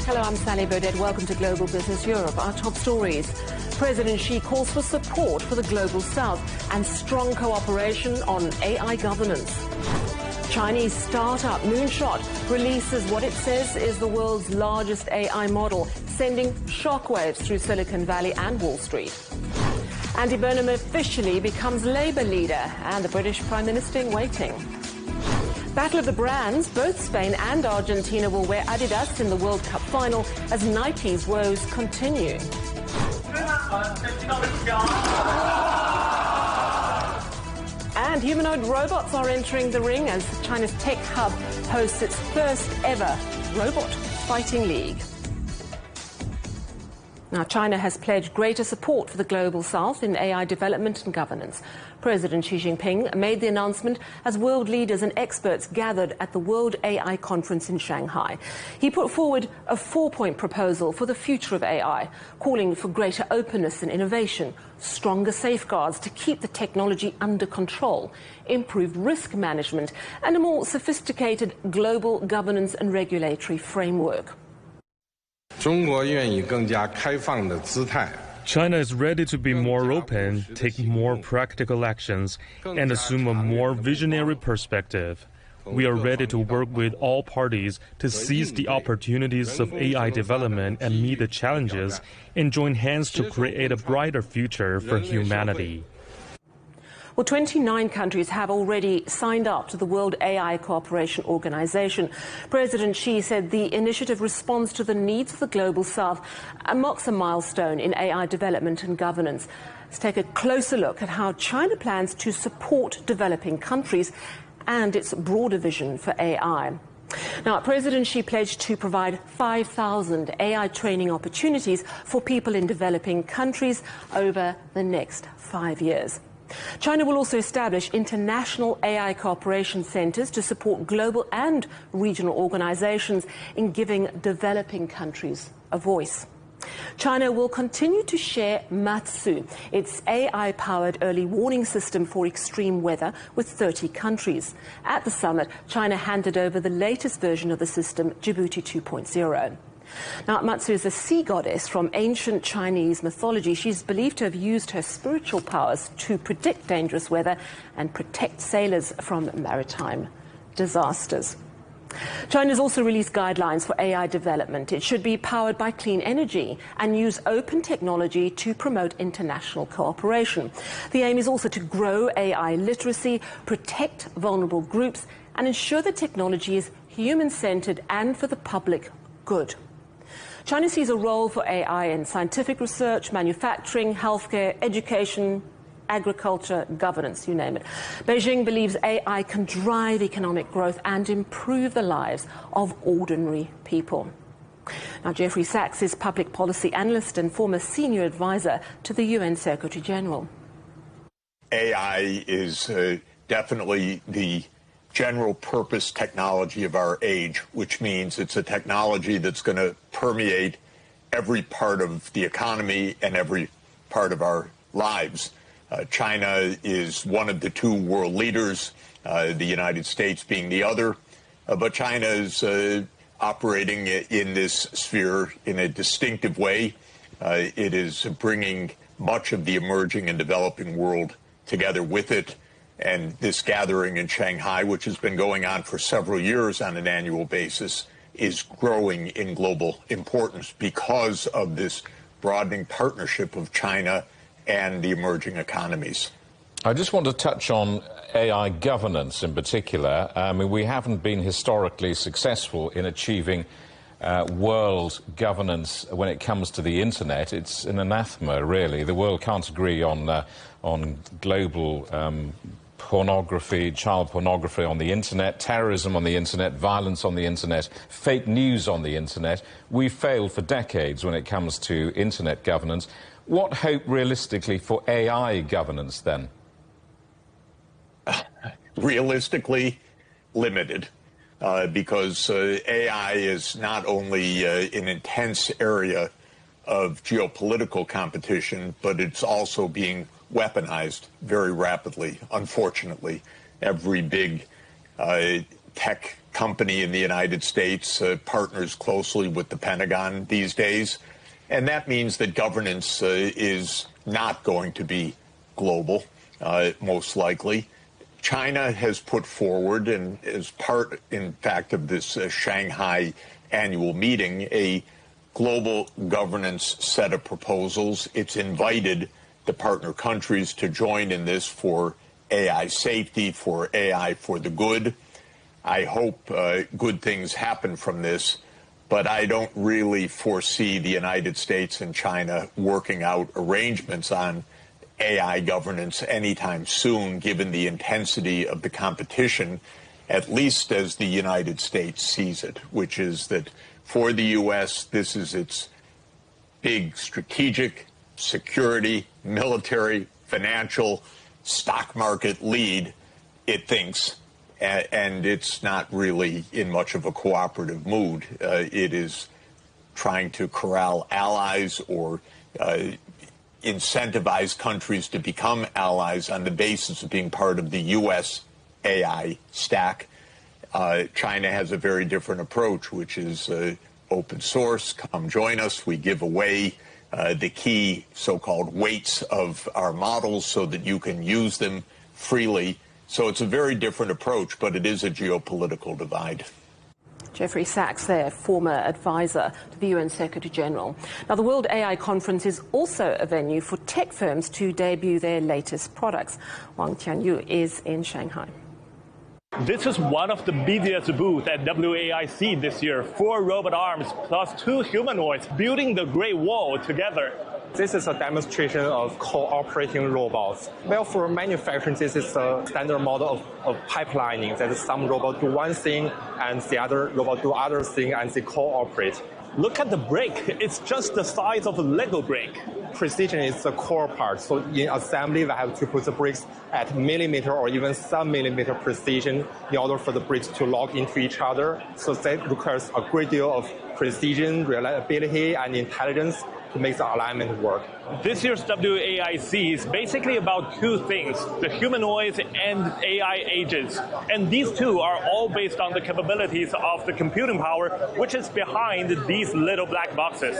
Hello, I'm Sally Baudet. Welcome to Global Business Europe. Our top stories. President Xi calls for support for the Global South and strong cooperation on AI governance. Chinese startup Moonshot releases what it says is the world's largest AI model, sending shockwaves through Silicon Valley and Wall Street. Andy Burnham officially becomes Labour leader, and the British Prime Minister in waiting. Battle of the brands, both Spain and Argentina will wear Adidas in the World Cup final as Nike's woes continue. And humanoid robots are entering the ring as China's tech hub hosts its first ever robot fighting league. Now, China has pledged greater support for the Global South in AI development and governance. President Xi Jinping made the announcement as world leaders and experts gathered at the World AI Conference in Shanghai. He put forward a four-point proposal for the future of AI, calling for greater openness and innovation, stronger safeguards to keep the technology under control, improved risk management, and a more sophisticated global governance and regulatory framework. China is ready to be more open, take more practical actions, and assume a more visionary perspective. We are ready to work with all parties to seize the opportunities of AI development and meet the challenges, and join hands to create a brighter future for humanity. Well, 29 countries have already signed up to the World AI Cooperation Organization. President Xi said the initiative responds to the needs of the Global South and marks a milestone in AI development and governance. Let's take a closer look at how China plans to support developing countries and its broader vision for AI. Now, President Xi pledged to provide 5,000 AI training opportunities for people in developing countries over the next 5 years. China will also establish international AI cooperation centers to support global and regional organizations in giving developing countries a voice. China will continue to share Matsu, its AI-powered early warning system for extreme weather, with 30 countries. At the summit, China handed over the latest version of the system, Djibouti 2.0. Now, Matsu is a sea goddess from ancient Chinese mythology. She's believed to have used her spiritual powers to predict dangerous weather and protect sailors from maritime disasters. China has also released guidelines for AI development. It should be powered by clean energy and use open technology to promote international cooperation. The aim is also to grow AI literacy, protect vulnerable groups, and ensure the technology is human-centered and for the public good. China sees a role for AI in scientific research, manufacturing, healthcare, education, agriculture, governance, you name it. Beijing believes AI can drive economic growth and improve the lives of ordinary people. Now, Jeffrey Sachs is public policy analyst and former senior advisor to the UN Secretary General. AI is definitely the general purpose technology of our age, which means it's a technology that's going to permeate every part of the economy and every part of our lives. China is one of the two world leaders, the United States being the other, but China is operating in this sphere in a distinctive way. It is bringing much of the emerging and developing world together with it. And this gathering in Shanghai, which has been going on for several years on an annual basis, is growing in global importance because of this broadening partnership of China and the emerging economies. I just want to touch on AI governance in particular. I mean, we haven't been historically successful in achieving world governance when it comes to the internet. It's an anathema, really. The world can't agree on global pornography, child pornography on the internet, terrorism on the internet, violence on the internet, fake news on the internet. We've failed for decades when it comes to internet governance. What hope realistically for AI governance then? Realistically, limited, because AI is not only an intense area of geopolitical competition, but it's also being weaponized very rapidly, unfortunately. Every big tech company in the United States partners closely with the Pentagon these days, and that means that governance is not going to be global, most likely. China has put forward, and as part, in fact, of this Shanghai annual meeting, a global governance set of proposals. It's invited the partner countries to join in this for AI safety, for AI for the good. I hope good things happen from this, but I don't really foresee the United States and China working out arrangements on AI governance anytime soon, given the intensity of the competition, at least as the United States sees it, which is that for the U.S., this is its big strategic, security, military, financial, stock market lead, it thinks, and it's not really in much of a cooperative mood. It is trying to corral allies or incentivize countries to become allies on the basis of being part of the U.S. AI stack. China has a very different approach, which is open source. Come join us. We give away the key so-called weights of our models so that you can use them freely. So it's a very different approach, but it is a geopolitical divide. Jeffrey Sachs there, former advisor to the UN Secretary General. Now, the World AI Conference is also a venue for tech firms to debut their latest products. Wang Tianyu is in Shanghai. This is one of the busiest booths at WAIC this year. 4 robot arms plus 2 humanoids building the Great Wall together. This is a demonstration of cooperating robots. Well, for manufacturing, this is a standard model of pipelining. That is, some robot do one thing and the other robot do other thing, and they cooperate. Look at the brick. It's just the size of a Lego brick. Precision is the core part. So in assembly, we have to put the bricks at millimeter or even sub-millimeter precision in order for the bricks to lock into each other. So that requires a great deal of precision, reliability, and intelligence to make the alignment work. This year's WAIC is basically about 2 things, the humanoids and AI agents. And these 2 are all based on the capabilities of the computing power, which is behind these little black boxes.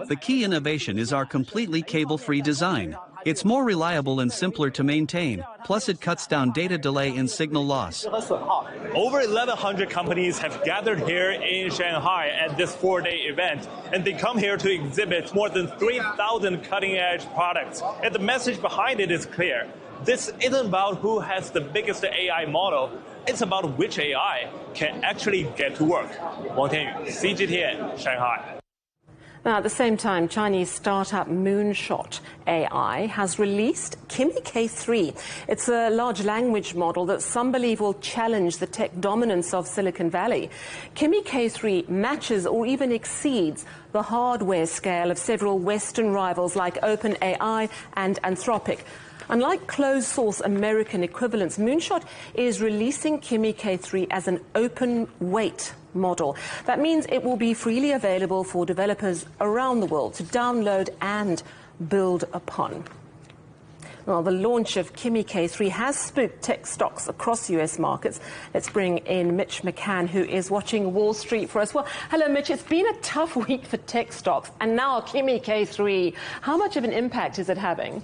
The key innovation is our completely cable-free design. It's more reliable and simpler to maintain. Plus, it cuts down data delay and signal loss. Over 1,100 companies have gathered here in Shanghai at this 4-day event, and they come here to exhibit more than 3,000 cutting-edge products. And the message behind it is clear. This isn't about who has the biggest AI model. It's about which AI can actually get to work. Wang Tianyu, CGTN, Shanghai. Now, at the same time, Chinese startup Moonshot AI has released Kimi K3. It's a large language model that some believe will challenge the tech dominance of Silicon Valley. Kimi K3 matches or even exceeds the hardware scale of several Western rivals like OpenAI and Anthropic. Unlike closed-source American equivalents, Moonshot is releasing Kimi K3 as an open-weight model. That means it will be freely available for developers around the world to download and build upon. Well, the launch of Kimi K3 has spooked tech stocks across US markets. Let's bring in Mitch McCann, who is watching Wall Street for us. Well, hello, Mitch. It's been a tough week for tech stocks, and now Kimi K3. How much of an impact is it having?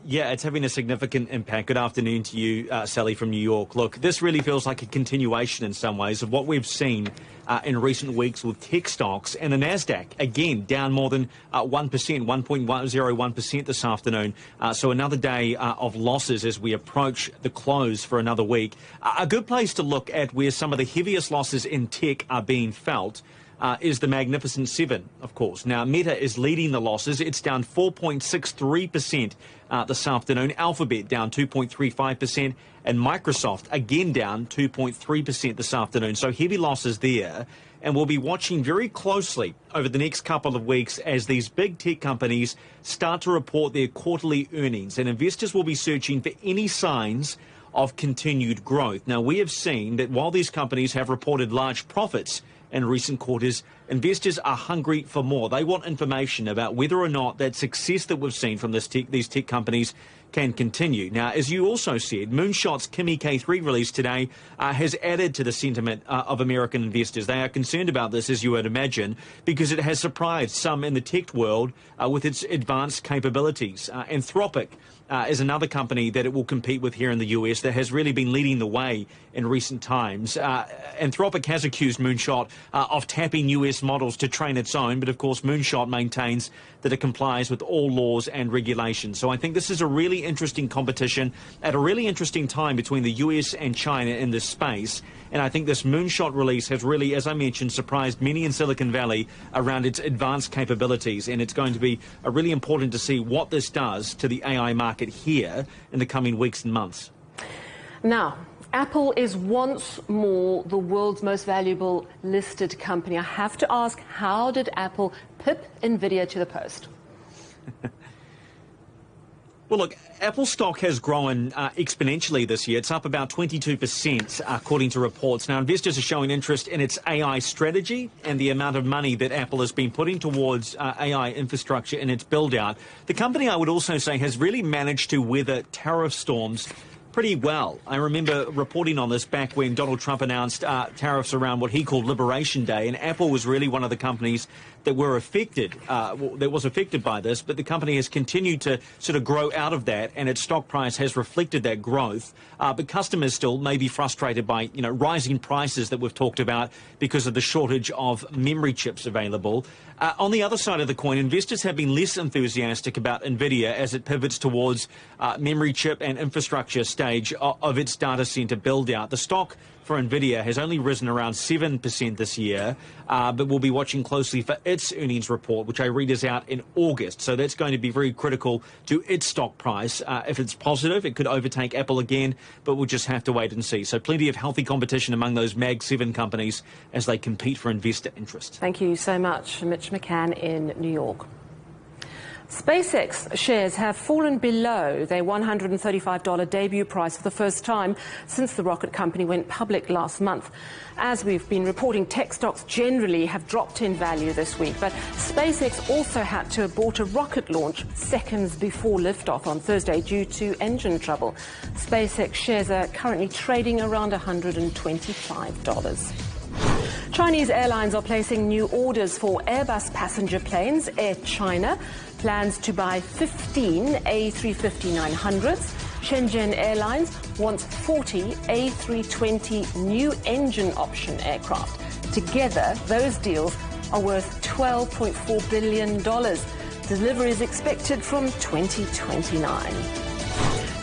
Yeah, it's having a significant impact. Good afternoon to you, Sally from New York. Look, this really feels like a continuation in some ways of what we've seen in recent weeks with tech stocks, and the NASDAQ, again, down more than 1%, 1.01% this afternoon. So another day of losses as we approach the close for another week. A good place to look at where some of the heaviest losses in tech are being felt is the Magnificent Seven, of course. Now, Meta is leading the losses. It's down 4.63% this afternoon. Alphabet down 2.35%. And Microsoft, again, down 2.3% this afternoon. So heavy losses there. And we'll be watching very closely over the next couple of weeks as these big tech companies start to report their quarterly earnings. And investors will be searching for any signs of continued growth. Now, we have seen that while these companies have reported large profits in recent quarters, investors are hungry for more. They want information about whether or not that success that we've seen from these tech companies can continue. Now, as you also said, Moonshot's Kimi K3 release today has added to the sentiment of American investors. They are concerned about this, as you would imagine, because it has surprised some in the tech world with its advanced capabilities. Anthropic is another company that it will compete with here in the US that has really been leading the way in recent times. Anthropic has accused Moonshot of tapping US models to train its own, but of course Moonshot maintains that it complies with all laws and regulations. So I think this is a really interesting competition at a really interesting time between the US and China in this space. And I think this Moonshot release has really, as I mentioned, surprised many in Silicon Valley around its advanced capabilities. And it's going to be really important to see what this does to the AI market here in the coming weeks and months. Now, Apple is once more the world's most valuable listed company. I have to ask, how did Apple pip NVIDIA to the post? Well, look, Apple stock has grown exponentially this year. It's up about 22%, according to reports. Now, investors are showing interest in its AI strategy and the amount of money that Apple has been putting towards AI infrastructure in its build-out. The company, I would also say, has really managed to weather tariff storms pretty well. I remember reporting on this back when Donald Trump announced tariffs around what he called Liberation Day, and Apple was really one of the companies that were affected, that was affected by this, but the company has continued to sort of grow out of that, and its stock price has reflected that growth. But customers still may be frustrated by, rising prices that we've talked about because of the shortage of memory chips available. On the other side of the coin, investors have been less enthusiastic about NVIDIA as it pivots towards memory chip and infrastructure stage of its data center build-out. The stock for NVIDIA has only risen around 7% this year, but we'll be watching closely for its earnings report, which I read is out in August. So that's going to be very critical to its stock price. If it's positive, it could overtake Apple again, but we'll just have to wait and see. So plenty of healthy competition among those Mag 7 companies as they compete for investor interest. Thank you so much, Mitch McCann in New York. SpaceX shares have fallen below their $135 debut price for the first time since the rocket company went public last month. As we've been reporting, tech stocks generally have dropped in value this week, but SpaceX also had to abort a rocket launch seconds before liftoff on Thursday due to engine trouble. SpaceX shares are currently trading around $125. Chinese airlines are placing new orders for Airbus passenger planes. Air China plans to buy 15 A350-900s. Shenzhen Airlines wants 40 A320 new engine option aircraft. Together, those deals are worth $12.4 billion. Delivery is expected from 2029.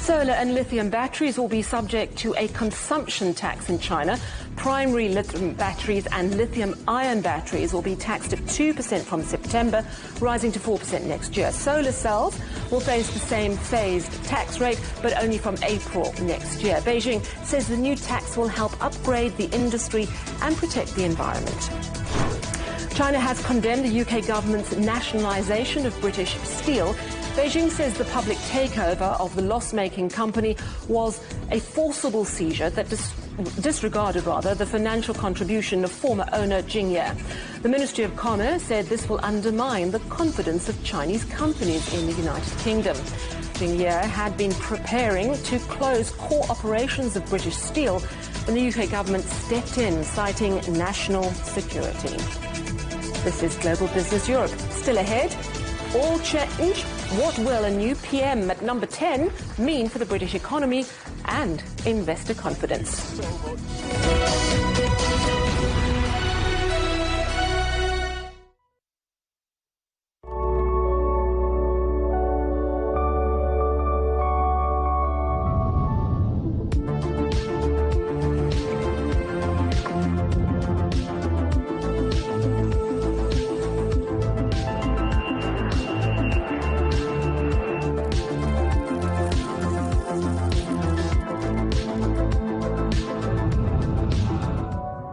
Solar and lithium batteries will be subject to a consumption tax in China. Primary lithium batteries and lithium-ion batteries will be taxed at 2% from September, rising to 4% next year. Solar cells will face the same phased tax rate, but only from April next year. Beijing says the new tax will help upgrade the industry and protect the environment. China has condemned the UK government's nationalisation of British Steel. Beijing says the public takeover of the loss-making company was a forcible seizure that disregarded the financial contribution of former owner Jingye. The Ministry of Commerce said this will undermine the confidence of Chinese companies in the United Kingdom. Jingye had been preparing to close core operations of British Steel when the UK government stepped in, citing national security. This is Global Business Europe. Still ahead, all change. What will a new PM at number 10 mean for the British economy and investor confidence?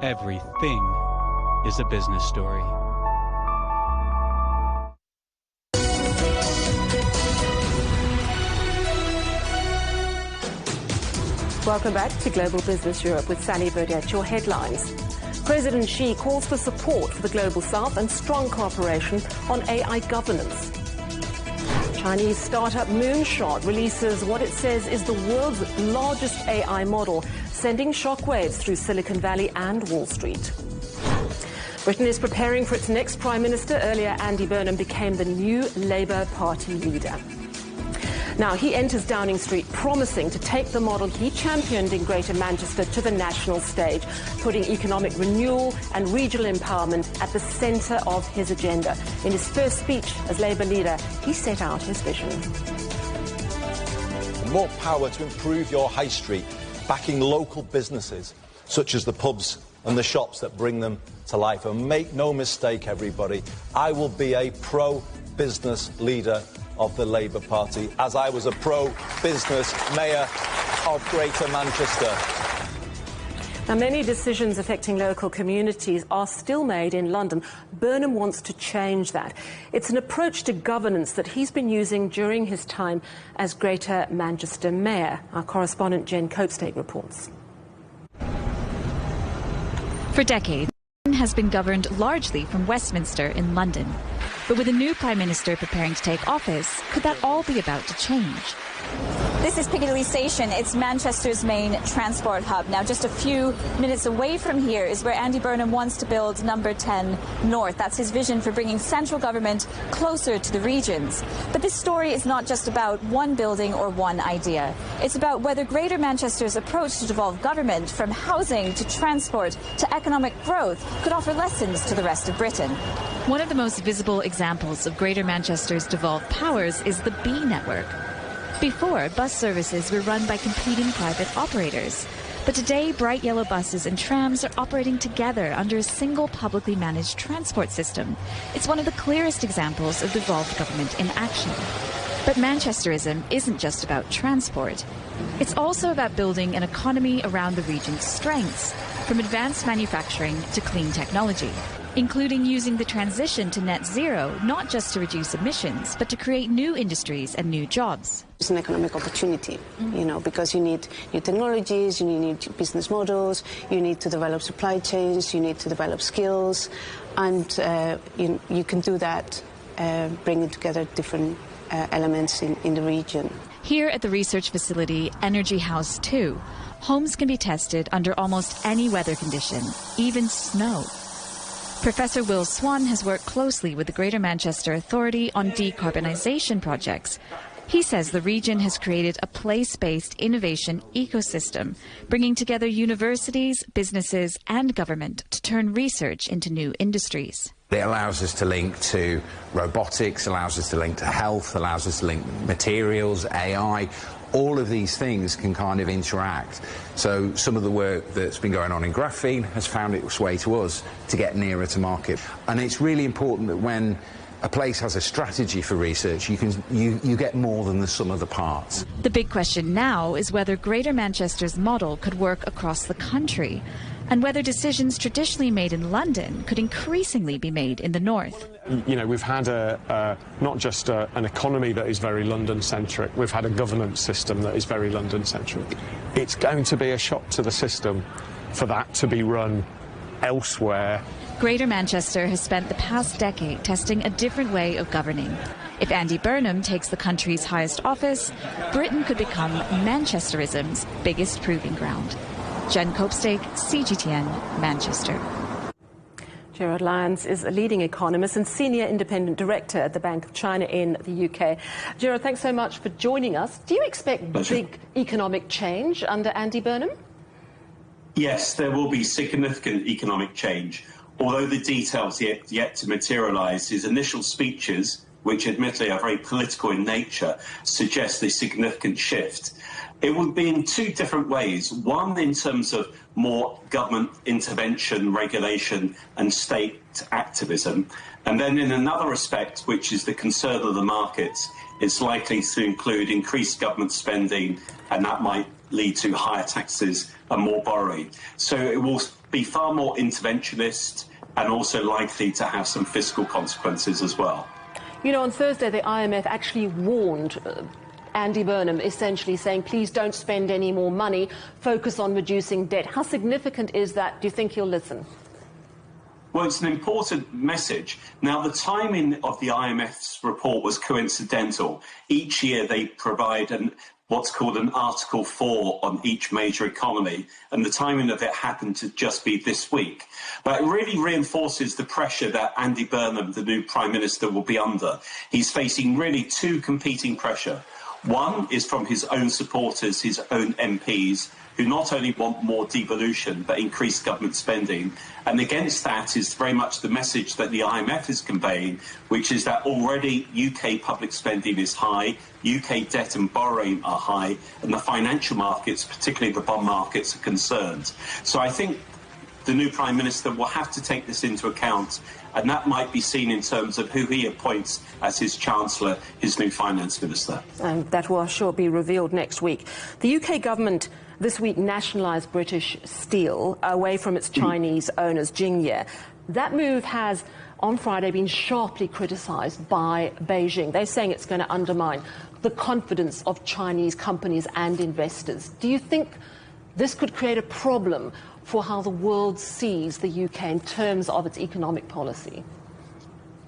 Everything is a business story. Welcome back to Global Business Europe with Sally Burdett. Your headlines. President Xi calls for support for the Global South and strong cooperation on AI governance. Chinese startup Moonshot releases what it says is the world's largest AI model, sending shockwaves through Silicon Valley and Wall Street. Britain is preparing for its next Prime Minister. Earlier, Andy Burnham became the new Labour Party leader. Now, he enters Downing Street promising to take the model he championed in Greater Manchester to the national stage, putting economic renewal and regional empowerment at the centre of his agenda. In his first speech as Labour leader, he set out his vision. More power to improve your high street, backing local businesses, such as the pubs and the shops that bring them to life. And make no mistake, everybody, I will be a pro-business leader of the Labour Party, as I was a pro-business mayor of Greater Manchester. Now, many decisions affecting local communities are still made in London. Burnham wants to change that. It's an approach to governance that he's been using during his time as Greater Manchester mayor. Our correspondent Jen Copestake reports. For decades, Britain has been governed largely from Westminster in London. But with a new Prime Minister preparing to take office, could that all be about to change? This is Piccadilly Station. It's Manchester's main transport hub. Now, just a few minutes away from here is where Andy Burnham wants to build number 10 North. That's his vision for bringing central government closer to the regions. But this story is not just about one building or one idea. It's about whether Greater Manchester's approach to devolved government, from housing to transport to economic growth, could offer lessons to the rest of Britain. One of the most visible examples of Greater Manchester's devolved powers is the B network. Before, bus services were run by competing private operators. But today, bright yellow buses and trams are operating together under a single publicly managed transport system. It's one of the clearest examples of devolved government in action. But Manchesterism isn't just about transport. It's also about building an economy around the region's strengths, from advanced manufacturing to clean technology, including using the transition to net zero not just to reduce emissions, but to create new industries and new jobs. It's an economic opportunity, because you need new technologies, you need new business models, you need to develop supply chains, you need to develop skills, and you can do that bringing together different elements in the region. Here at the research facility Energy House 2, homes can be tested under almost any weather condition, even snow. Professor Will Swan has worked closely with the Greater Manchester Authority on decarbonisation projects. He says the region has created a place-based innovation ecosystem, bringing together universities, businesses and government to turn research into new industries. It allows us to link to robotics, allows us to link to health, allows us to link materials, AI. All of these things can kind of interact. So some of the work that's been going on in graphene has found its way to us to get nearer to market. And it's really important that when a place has a strategy for research, you get more than the sum of the parts. The big question now is whether Greater Manchester's model could work across the country, and whether decisions traditionally made in London could increasingly be made in the north. You know, we've had not just an economy that is very London-centric, we've had a governance system that is very London-centric. It's going to be a shock to the system for that to be run elsewhere. Greater Manchester has spent the past decade testing a different way of governing. If Andy Burnham takes the country's highest office, Britain could become Manchesterism's biggest proving ground. Jen Copestake, CGTN, Manchester. Gerard Lyons is a leading economist and senior independent director at the Bank of China in the UK. Gerard, thanks so much for joining us. Do you expect big economic change under Andy Burnham? Yes, there will be significant economic change, although the details yet to materialise. His initial speeches, which admittedly are very political in nature, suggest a significant shift. It would be in two different ways. One, in terms of more government intervention, regulation and state activism. And then in another respect, which is the concern of the markets, it's likely to include increased government spending, and that might lead to higher taxes and more borrowing. So it will be far more interventionist and also likely to have some fiscal consequences as well. You know, on Thursday, the IMF actually warned Andy Burnham, essentially saying, please don't spend any more money, focus on reducing debt. How significant is that? Do you think he'll listen? Well, it's an important message. Now, the timing of the IMF's report was coincidental. Each year they provide what's called an Article 4 on each major economy, and the timing of it happened to just be this week. But it really reinforces the pressure that Andy Burnham, the new Prime Minister, will be under. He's facing really two competing pressure. One is from his own supporters, his own MPs, who not only want more devolution but increased government spending. And against that is very much the message that the IMF is conveying, which is that already UK public spending is high, UK debt and borrowing are high, and the financial markets, particularly the bond markets, are concerned. So I think the new Prime Minister will have to take this into account, and that might be seen in terms of who he appoints as his Chancellor, his new Finance Minister. And that will sure be revealed next week. The UK government this week nationalised British Steel away from its Chinese owners, Jingye. That move has, on Friday, been sharply criticised by Beijing. They're saying it's going to undermine the confidence of Chinese companies and investors. Do you think this could create a problem for how the world sees the UK in terms of its economic policy?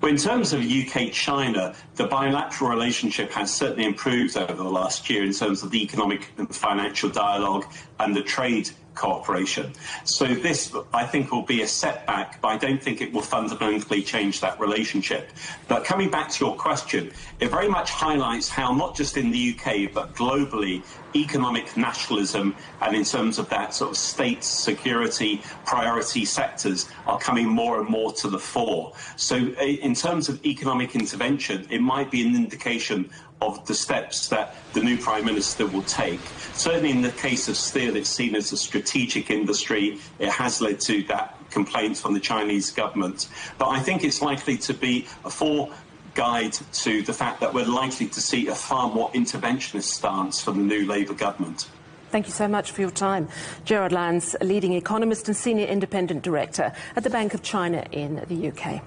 Well, in terms of UK-China, the bilateral relationship has certainly improved over the last year in terms of the economic and financial dialogue and the trade cooperation. So this, I think, will be a setback, but I don't think it will fundamentally change that relationship. But coming back to your question, it very much highlights how not just in the UK, but globally, economic nationalism and in terms of that sort of state security priority sectors are coming more and more to the fore. So in terms of economic intervention, it might be an indication of the steps that the new Prime Minister will take. Certainly in the case of steel, it's seen as a strategic industry. It has led to that complaint from the Chinese government. But I think it's likely to be a guide to the fact that we're likely to see a far more interventionist stance from the new Labour government. Thank you so much for your time. Gerard Lands, a leading economist and senior independent director at the Bank of China in the UK.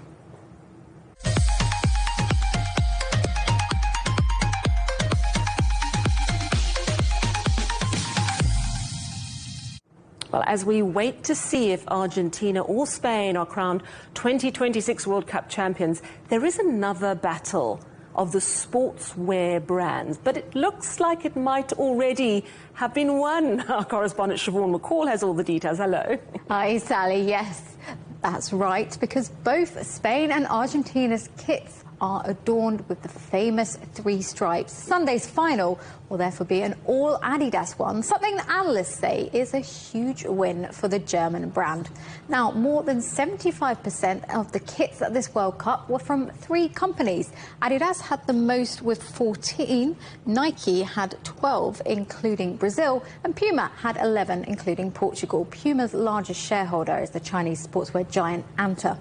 Well, as we wait to see if Argentina or Spain are crowned 2026 World Cup champions, there is another battle of the sportswear brands, but it looks like it might already have been won. Our correspondent Siobhan McCall has all the details. Hello. Hi, Sally. Yes, that's right, because both Spain and Argentina's kits are adorned with the famous three stripes. Sunday's final will therefore be an all Adidas one, something that analysts say is a huge win for the German brand. Now, more than 75% of the kits at this World Cup were from three companies. Adidas had the most with 14, Nike had 12, including Brazil, and Puma had 11, including Portugal. Puma's largest shareholder is the Chinese sportswear giant Anta.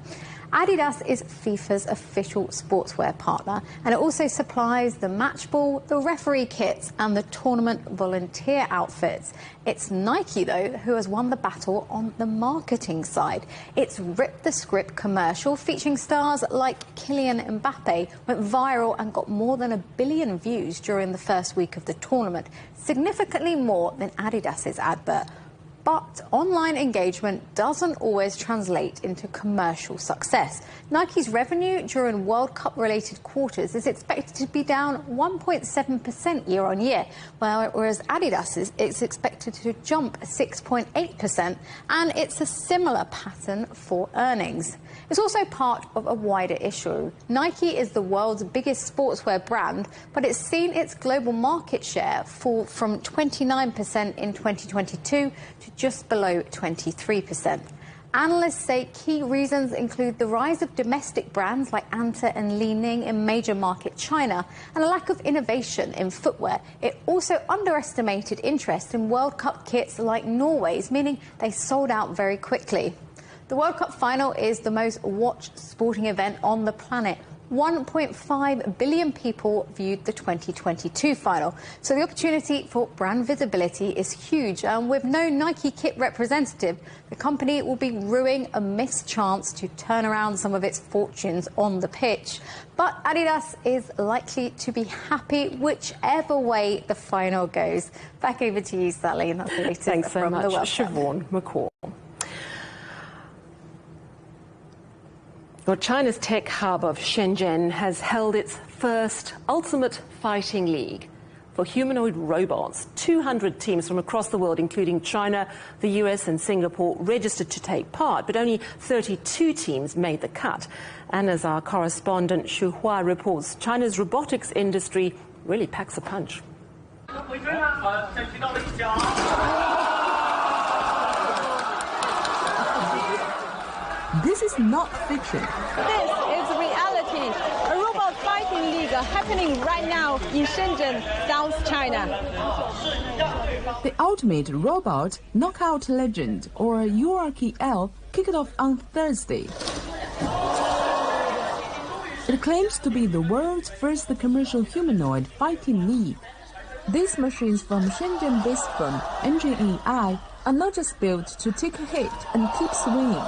Adidas is FIFA's official sportswear partner, and it also supplies the match ball, the referee kits and the tournament volunteer outfits. It's Nike, though, who has won the battle on the marketing side. Its Rip the Script commercial featuring stars like Kylian Mbappe went viral and got more than 1 billion views during the first week of the tournament, significantly more than Adidas's advert. But online engagement doesn't always translate into commercial success. Nike's revenue during World Cup-related quarters is expected to be down 1.7% year-on-year, whereas Adidas's is expected to jump 6.8%, and it's a similar pattern for earnings. It's also part of a wider issue. Nike is the world's biggest sportswear brand, but it's seen its global market share fall from 29% in 2022 to just below 23%. Analysts say key reasons include the rise of domestic brands like Anta and Li Ning in major market China and a lack of innovation in footwear. It also underestimated interest in World Cup kits like Norway's, meaning they sold out very quickly. The World Cup final is the most watched sporting event on the planet. 1.5 billion people viewed the 2022 final. So the opportunity for brand visibility is huge. And with no Nike kit representative, the company will be ruining a missed chance to turn around some of its fortunes on the pitch. But Adidas is likely to be happy whichever way the final goes. Back over to you, Sally. And that's the latest Thanks so from much, the World Cup. Siobhan McCall. Well, China's tech hub of Shenzhen has held its first Ultimate Fighting League for humanoid robots. 200 teams from across the world, including China, the US and Singapore, registered to take part, but only 32 teams made the cut. And as our correspondent Xu Hua reports, China's robotics industry really packs a punch. This is not fiction. This is reality. A robot fighting league happening right now in Shenzhen, South China. The Ultimate Robot Knockout Legend, or URKL, kicked off on Thursday. It claims to be the world's first commercial humanoid fighting league. These machines from Shenzhen-based firm Engine AI are not just built to take a hit and keep swinging.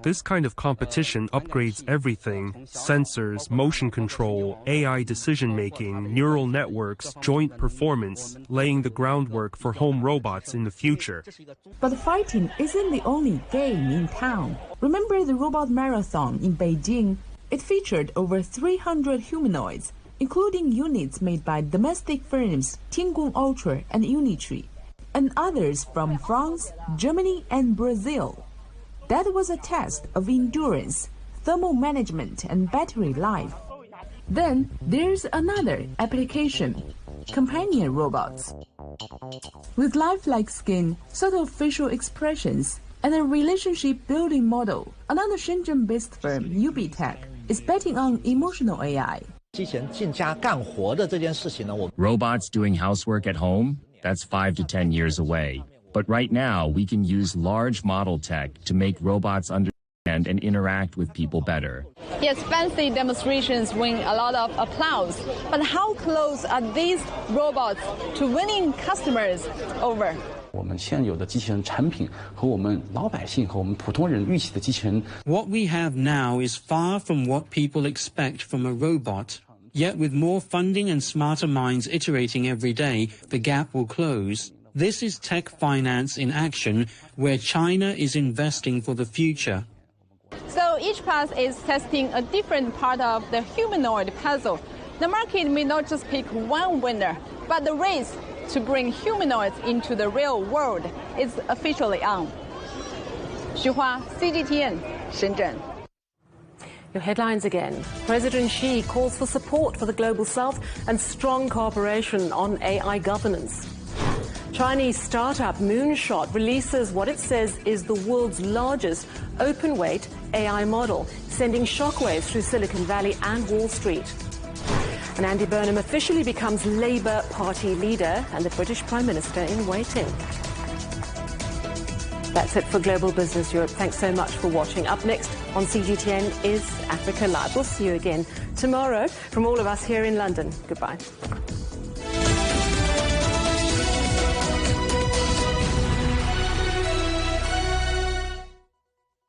This kind of competition upgrades everything: sensors, motion control, AI decision-making, neural networks, joint performance, laying the groundwork for home robots in the future. But fighting isn't the only game in town. Remember the Robot Marathon in Beijing? It featured over 300 humanoids, including units made by domestic firms Tiangong Ultra and Unitree, and others from France, Germany, and Brazil. That was a test of endurance, thermal management, and battery life. Then there's another application: companion robots. With lifelike skin, subtle facial expressions, and a relationship-building model, another Shenzhen-based firm, UBTech, is betting on emotional AI. Robots doing housework at home? That's 5 to 10 years away. But right now, we can use large model tech to make robots understand and interact with people better. Yes, fancy demonstrations win a lot of applause. But how close are these robots to winning customers over? What we have now is far from what people expect from a robot. Yet with more funding and smarter minds iterating every day, the gap will close. This is tech finance in action, where China is investing for the future. So each pass is testing a different part of the humanoid puzzle. The market may not just pick one winner, but the race to bring humanoids into the real world is officially on. Xu Hua, CGTN, Shenzhen. Your headlines again. President Xi calls for support for the Global South and strong cooperation on AI governance. Chinese startup Moonshot releases what it says is the world's largest open-weight AI model, sending shockwaves through Silicon Valley and Wall Street. And Andy Burnham officially becomes Labour Party leader and the British Prime Minister in waiting. That's it for Global Business Europe. Thanks so much for watching. Up next on CGTN is Africa Live. We'll see you again tomorrow from all of us here in London. Goodbye.